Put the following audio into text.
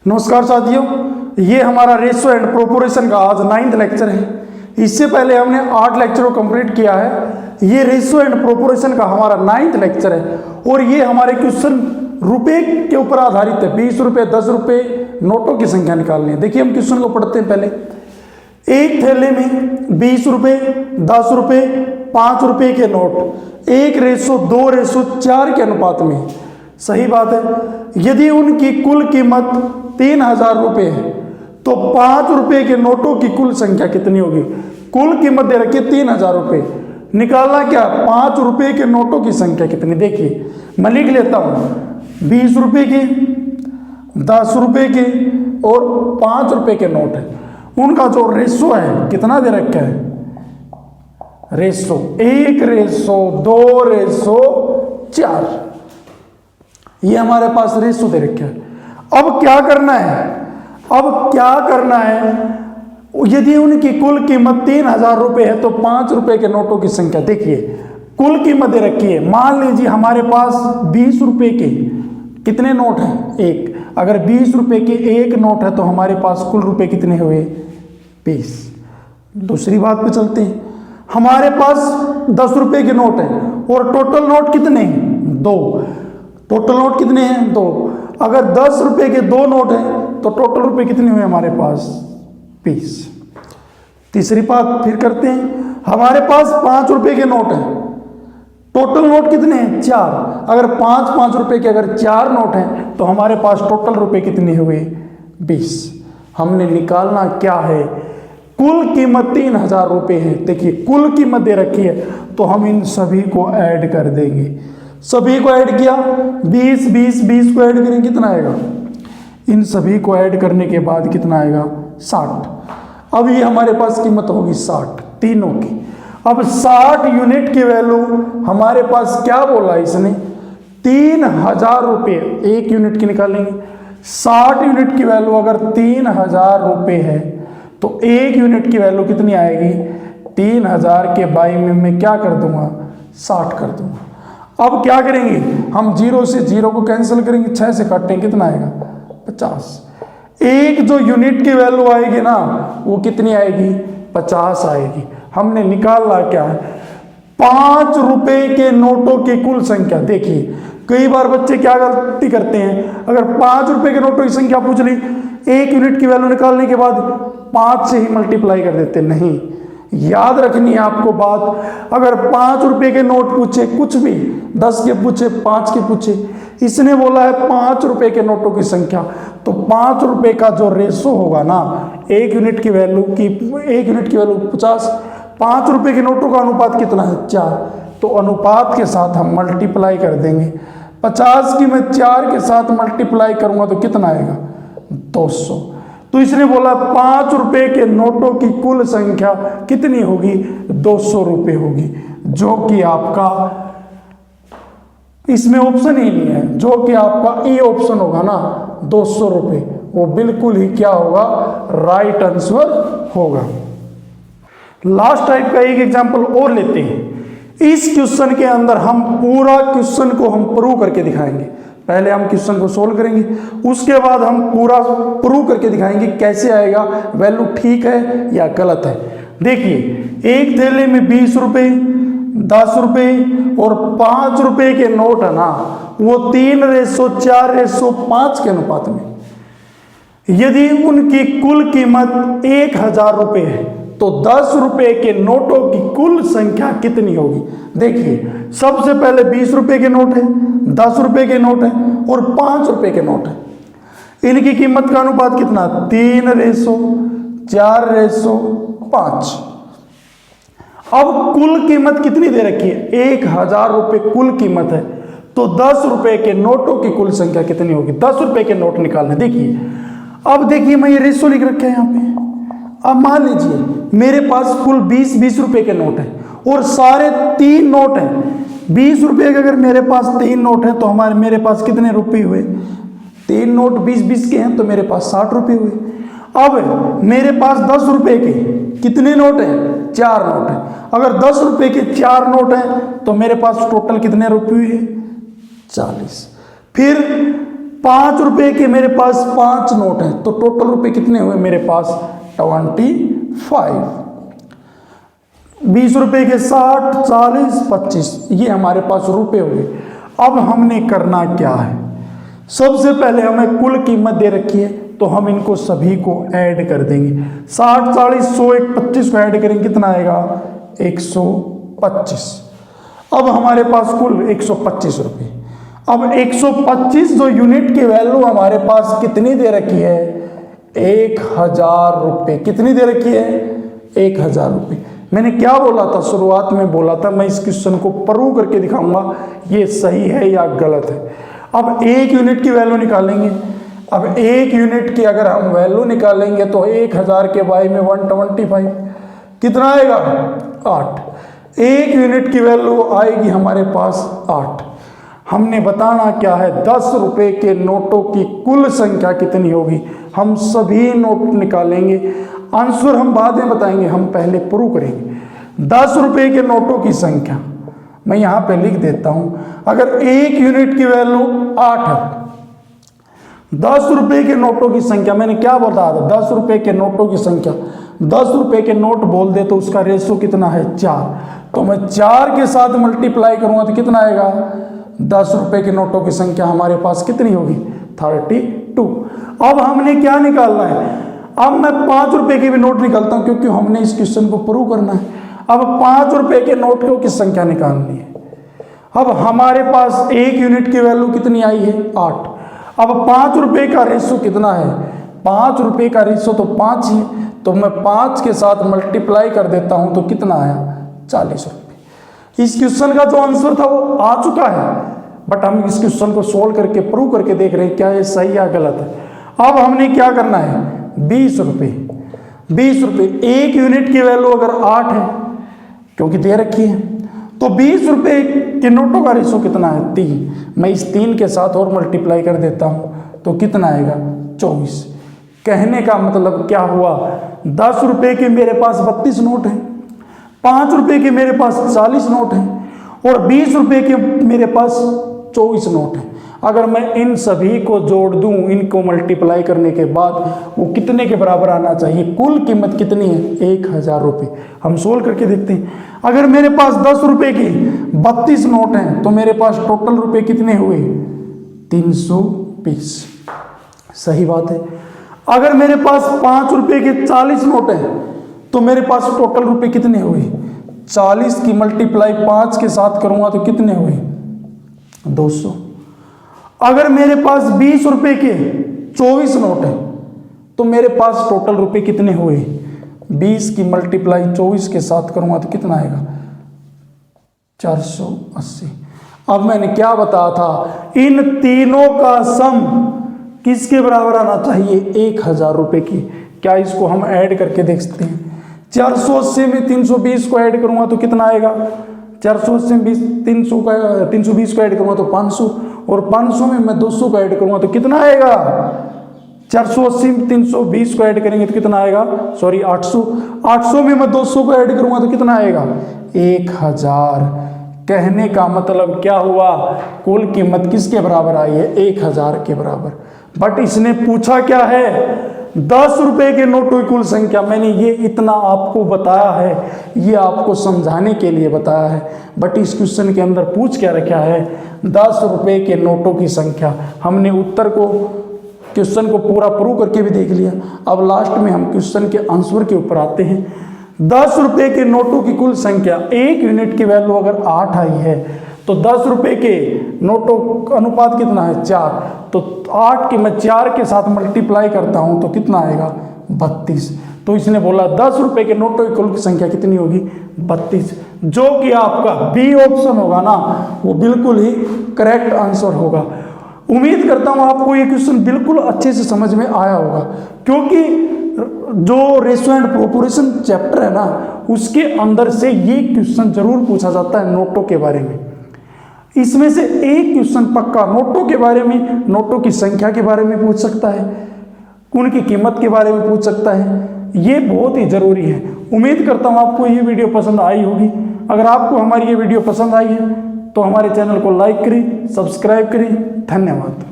नमस्कार साथियों, ये हमारा रेशो एंड प्रोपोर्शन का आज 9th लेक्चर है। इससे पहले हमने 8 लेक्चर को कंप्लीट किया है। ये रेशो एंड प्रोपोर्शन का हमारा 9th लेक्चर है और ये हमारे क्वेश्चन रुपए के ऊपर आधारित है। 20 रुपये, 10 रुपये नोटों की संख्या निकालनी है। देखिए हम क्वेश्चन को पढ़ते हैं। पहले एक थैले में 20 रुपये, 10 रुपये, 5 रुपये के नोट 1:2:4 के अनुपात में, सही बात है। यदि उनकी कुल कीमत 3000 रुपये है तो 5 रुपये के नोटों की कुल संख्या कितनी होगी। कुल कीमत दे रखी है 3000 रुपये, निकालना क्या, 5 रुपये के नोटों की संख्या कितनी। देखिए मैं लिख लेता हूँ, 20 रुपये के, 10 रुपये के और 5 रुपये के नोट है। उनका जो रेशो है कितना दे रखा है, रेशो 1:2:4, ये हमारे पास रेशो दे रखा है। अब क्या करना है, यदि उनकी कुल कीमत 3000 रुपये है तो 5 रुपये के नोटों की संख्या। देखिए कुल कीमत दे रखी है। मान लीजिए हमारे पास 20 रुपये के कितने नोट हैं, एक। अगर 20 रुपये के एक नोट है तो हमारे पास कुल रुपए कितने हुए, 20। दूसरी बात पे चलते हैं। हमारे पास 10 रुपये के नोट है और टोटल नोट कितने हैं, 2। टोटल नोट कितने हैं, 2। अगर 10 रुपये के 2 नोट हैं तो टोटल रुपए कितने हुए हमारे पास, 20। तीसरी बात फिर करते हैं। हमारे पास 5 रुपये के नोट हैं, टोटल नोट कितने हैं, 4। अगर 5 रुपये के अगर 4 नोट हैं तो हमारे पास टोटल रुपए कितने हुए, 20। हमने निकालना क्या है, कुल कीमत 3000 रुपये है। देखिए कुल कीमत दे रखी है तो हम इन सभी को ऐड कर देंगे। सभी को ऐड किया, 20 को ऐड करें कितना आएगा, इन सभी को ऐड करने के बाद कितना आएगा, 60। अब ये हमारे पास कीमत होगी 60 तीनों की। अब 60 यूनिट की वैल्यू हमारे पास क्या बोला इसने, 3000 रुपये। एक यूनिट की निकालेंगे। 60 यूनिट की वैल्यू अगर 3000 रुपये है तो एक यूनिट की वैल्यू कितनी आएगी, 3000 के बाई में मैं क्या कर दूंगा, 60 कर दूंगा। अब क्या करेंगे हम, 0 से 0 को कैंसिल करेंगे, 6 से काटेंगे, कितना आएगा, 50। एक जो यूनिट की वैल्यू आएगी ना वो कितनी आएगी, 50 आएगी। हमने निकालना क्या है, 5 रुपए के नोटों की कुल संख्या। देखिए कई बार बच्चे क्या गलती करते हैं, अगर 5 रुपए के नोटों की संख्या पूछ ली, एक यूनिट की वैल्यू निकालने के बाद 5 से ही मल्टीप्लाई कर देते। नहीं, याद रखनी है आपको बात। अगर 5 रुपए के नोट पूछे, कुछ भी 10 के पूछे, 5 के पूछे, इसने बोला है 5 रुपए के नोटों की संख्या, तो 5 रुपए का जो रेशो होगा ना, एक यूनिट की वैल्यू 50, 5 रुपए के नोटों का अनुपात कितना है, 4। तो अनुपात के साथ हम मल्टीप्लाई कर देंगे। 50 की मैं 4 के साथ मल्टीप्लाई करूंगा तो कितना आएगा, 200। तो इसने बोला 5 रुपए के नोटों की कुल संख्या कितनी होगी, 200 रुपये होगी, जो कि आपका इसमें ऑप्शन ही नहीं है, जो कि आपका ए ऑप्शन होगा ना, 200 रुपये, वो बिल्कुल ही क्या होगा, राइट आंसर होगा। लास्ट टाइप का एक एग्जांपल और लेते हैं। इस क्वेश्चन के अंदर हम पूरा क्वेश्चन को हम प्रूव करके दिखाएंगे। पहले हम क्वेश्चन को सोल्व करेंगे, उसके बाद हम पूरा प्रूव करके दिखाएंगे कैसे आएगा, वैल्यू ठीक है या गलत है। देखिए एक थैले में 20 रुपये, 10 रुपये और 5 रुपये के नोट है ना, वो 3:4:5 के अनुपात में। यदि उनकी कुल कीमत 1000 रुपये है तो 10 रुपये के नोटों की कुल संख्या कितनी होगी। देखिए सबसे पहले 20 रुपये के नोट है, 10 रुपये के नोट है और 5 रुपये के नोट है। इनकी कीमत का अनुपात कितना, 3:4:5। अब कुल कीमत कितनी दे रखी है, 1000 रुपये कुल कीमत है, तो 10 रुपये के नोटों की कुल संख्या कितनी होगी, 10 रुपये के नोट निकालने। देखिए अब देखिए मैं ये रेशो लिख रखा है यहाँ पे। अब मान लीजिए मेरे पास कुल 20 रुपये के नोट हैं और सारे 3 नोट हैं। 20 रुपये के अगर मेरे पास 3 नोट हैं तो मेरे पास कितने रुपये हुए, 3 नोट 20 के हैं तो मेरे पास 60 रुपये हुए। अब मेरे पास 10 रुपये के कितने नोट हैं, 4 नोट हैं। अगर 10 रुपये के 4 नोट हैं तो मेरे पास टोटल कितने रुपये हुए, 40। फिर 5 रुपए के मेरे पास 5 नोट हैं, तो टोटल रुपए कितने हुए मेरे पास 25। 20 रुपए के 60, 40, 25, ये हमारे पास रुपए हुए। अब हमने करना क्या है, सबसे पहले हमें कुल कीमत दे रखी है, तो हम इनको सभी को ऐड कर देंगे। 60, 40, 100, 25 को ऐड करेंगे, कितना आएगा 125। अब हमारे पास कुल 125 रुपये। अब 125 जो यूनिट की वैल्यू हमारे पास कितनी दे रखी है 1000 रुपये। कितनी दे रखी है 1000 रुपये। मैंने क्या बोला था शुरुआत में, बोला था मैं इस क्वेश्चन को प्रूव करके दिखाऊंगा ये सही है या गलत है। अब 1 यूनिट की वैल्यू निकालेंगे। अब 1 यूनिट की अगर हम वैल्यू निकालेंगे तो 1000 के बाई में 125 कितना आएगा 8। 1 यूनिट की वैल्यू आएगी हमारे पास 8। हमने बताना क्या है 10 रुपए के नोटों की कुल संख्या कितनी होगी। हम सभी नोट निकालेंगे, आंसर हम बाद में बताएंगे, हम पहले प्रूव करेंगे। 10 रुपए के नोटों की संख्या मैं यहां पे लिख देता हूं। अगर 1 यूनिट की वैल्यू 8 है, 10 रुपए के नोटों की संख्या मैंने क्या बताया था 10 रुपए के नोटों की संख्या, 10 रुपए के नोट बोल दे तो उसका रेशो कितना है 4। तो मैं 4 के साथ मल्टीप्लाई करूंगा तो कितना आएगा 10 रुपए के नोटों की संख्या हमारे पास कितनी होगी 32। अब हमने क्या निकालना है, अब मैं 5 रुपए के भी नोट निकालता हूं क्योंकि हमने इस क्वेश्चन को प्रूव करना है। अब 5 रुपए के नोटों की संख्या निकालनी है। अब हमारे पास 1 यूनिट की वैल्यू कितनी आई है 8। अब 5 रुपए का रेशो कितना है 5 रुपए का रेशो तो 5 ही, तो मैं 5 के साथ मल्टीप्लाई कर देता हूं तो कितना आया 40 रुपये। इस क्वेश्चन का जो आंसर था वो आ चुका है, बट हम इस क्वेश्चन को सोल्व करके प्रूव करके देख रहे हैं क्या ये सही या गलत है। अब हमने क्या करना है 20 रुपये। 20 रुपये 1 यूनिट की वैल्यू अगर 8 है क्योंकि दे रखी है, तो 20 रुपये के नोटों का रेशो कितना है 3। मैं इस 3 के साथ और मल्टीप्लाई कर देता हूं तो कितना आएगा 24। कहने का मतलब क्या हुआ 10 रुपये के मेरे पास 32 नोट हैं, 5 रुपये के मेरे पास 40 नोट हैं और 20 रुपये के मेरे पास 24 नोट हैं। अगर मैं इन सभी को जोड़ दूं, इनको मल्टीप्लाई करने के बाद वो कितने के बराबर आना चाहिए, कुल कीमत कितनी है 1000 रुपये। हम सोल्व करके देखते हैं। अगर मेरे पास 10 रुपये के 32 नोट हैं तो मेरे पास टोटल रुपये कितने हुए 320। सही बात है। अगर मेरे पास 5 रुपये के 40 नोट हैं तो मेरे पास टोटल रुपये कितने हुए 40 की मल्टीप्लाई 5 के साथ करूंगा तो कितने हुए 200। अगर मेरे पास 20 रुपए के 24 नोट है तो मेरे पास टोटल रुपए कितने हुए 20 की मल्टीप्लाई 24 के साथ करूंगा तो कितना आएगा 480। अब मैंने क्या बताया था इन तीनों का सम किसके बराबर आना चाहिए 1000 रुपए की। क्या इसको हम ऐड करके देख सकते हैं। 480 में 320 को ऐड करूंगा तो कितना आएगा 480 में 320 को ऐड करूंगा तो 500 और 500 में मैं 200 को ऐड करूंगा तो कितना आएगा 480 में 320 को ऐड करेंगे तो कितना आएगा 800 में मैं 200 को ऐड करूंगा तो कितना आएगा 1000। कहने का मतलब क्या हुआ कुल कीमत किसके बराबर आई है 1000 के बराबर। बट इसने पूछा क्या है 10 रुपए के नोटों की कुल संख्या। मैंने ये इतना आपको बताया है, ये आपको समझाने के लिए बताया है, बट इस क्वेश्चन के अंदर पूछ क्या रखा है 10 रुपए के नोटों की संख्या। हमने उत्तर को क्वेश्चन को पूरा प्रूव करके भी देख लिया। अब लास्ट में हम क्वेश्चन के आंसर के ऊपर आते हैं। 10 रुपए के नोटों की कुल संख्या 1 यूनिट की वैल्यू अगर 8 आई है तो 10 रुपए के नोटों का अनुपात कितना है 4। तो 8 के मैं 4 के साथ मल्टीप्लाई करता हूं तो कितना आएगा 32। तो इसने बोला 10 रुपए के नोटों की कुल संख्या कितनी होगी 32, जो कि आपका बी ऑप्शन होगा ना वो बिल्कुल ही करेक्ट आंसर होगा। उम्मीद करता हूं आपको ये क्वेश्चन बिल्कुल अच्छे से समझ में आया होगा, क्योंकि जो रेशियो एंड प्रोपोर्शन चैप्टर है ना उसके अंदर से ये क्वेश्चन जरूर पूछा जाता है नोटों के बारे में। इसमें से एक क्वेश्चन पक्का नोटों के बारे में, नोटों की संख्या के बारे में पूछ सकता है, उनकी कीमत के बारे में पूछ सकता है। ये बहुत ही जरूरी है। उम्मीद करता हूँ आपको ये वीडियो पसंद आई होगी। अगर आपको हमारी ये वीडियो पसंद आई है तो हमारे चैनल को लाइक करें, सब्सक्राइब करें। धन्यवाद।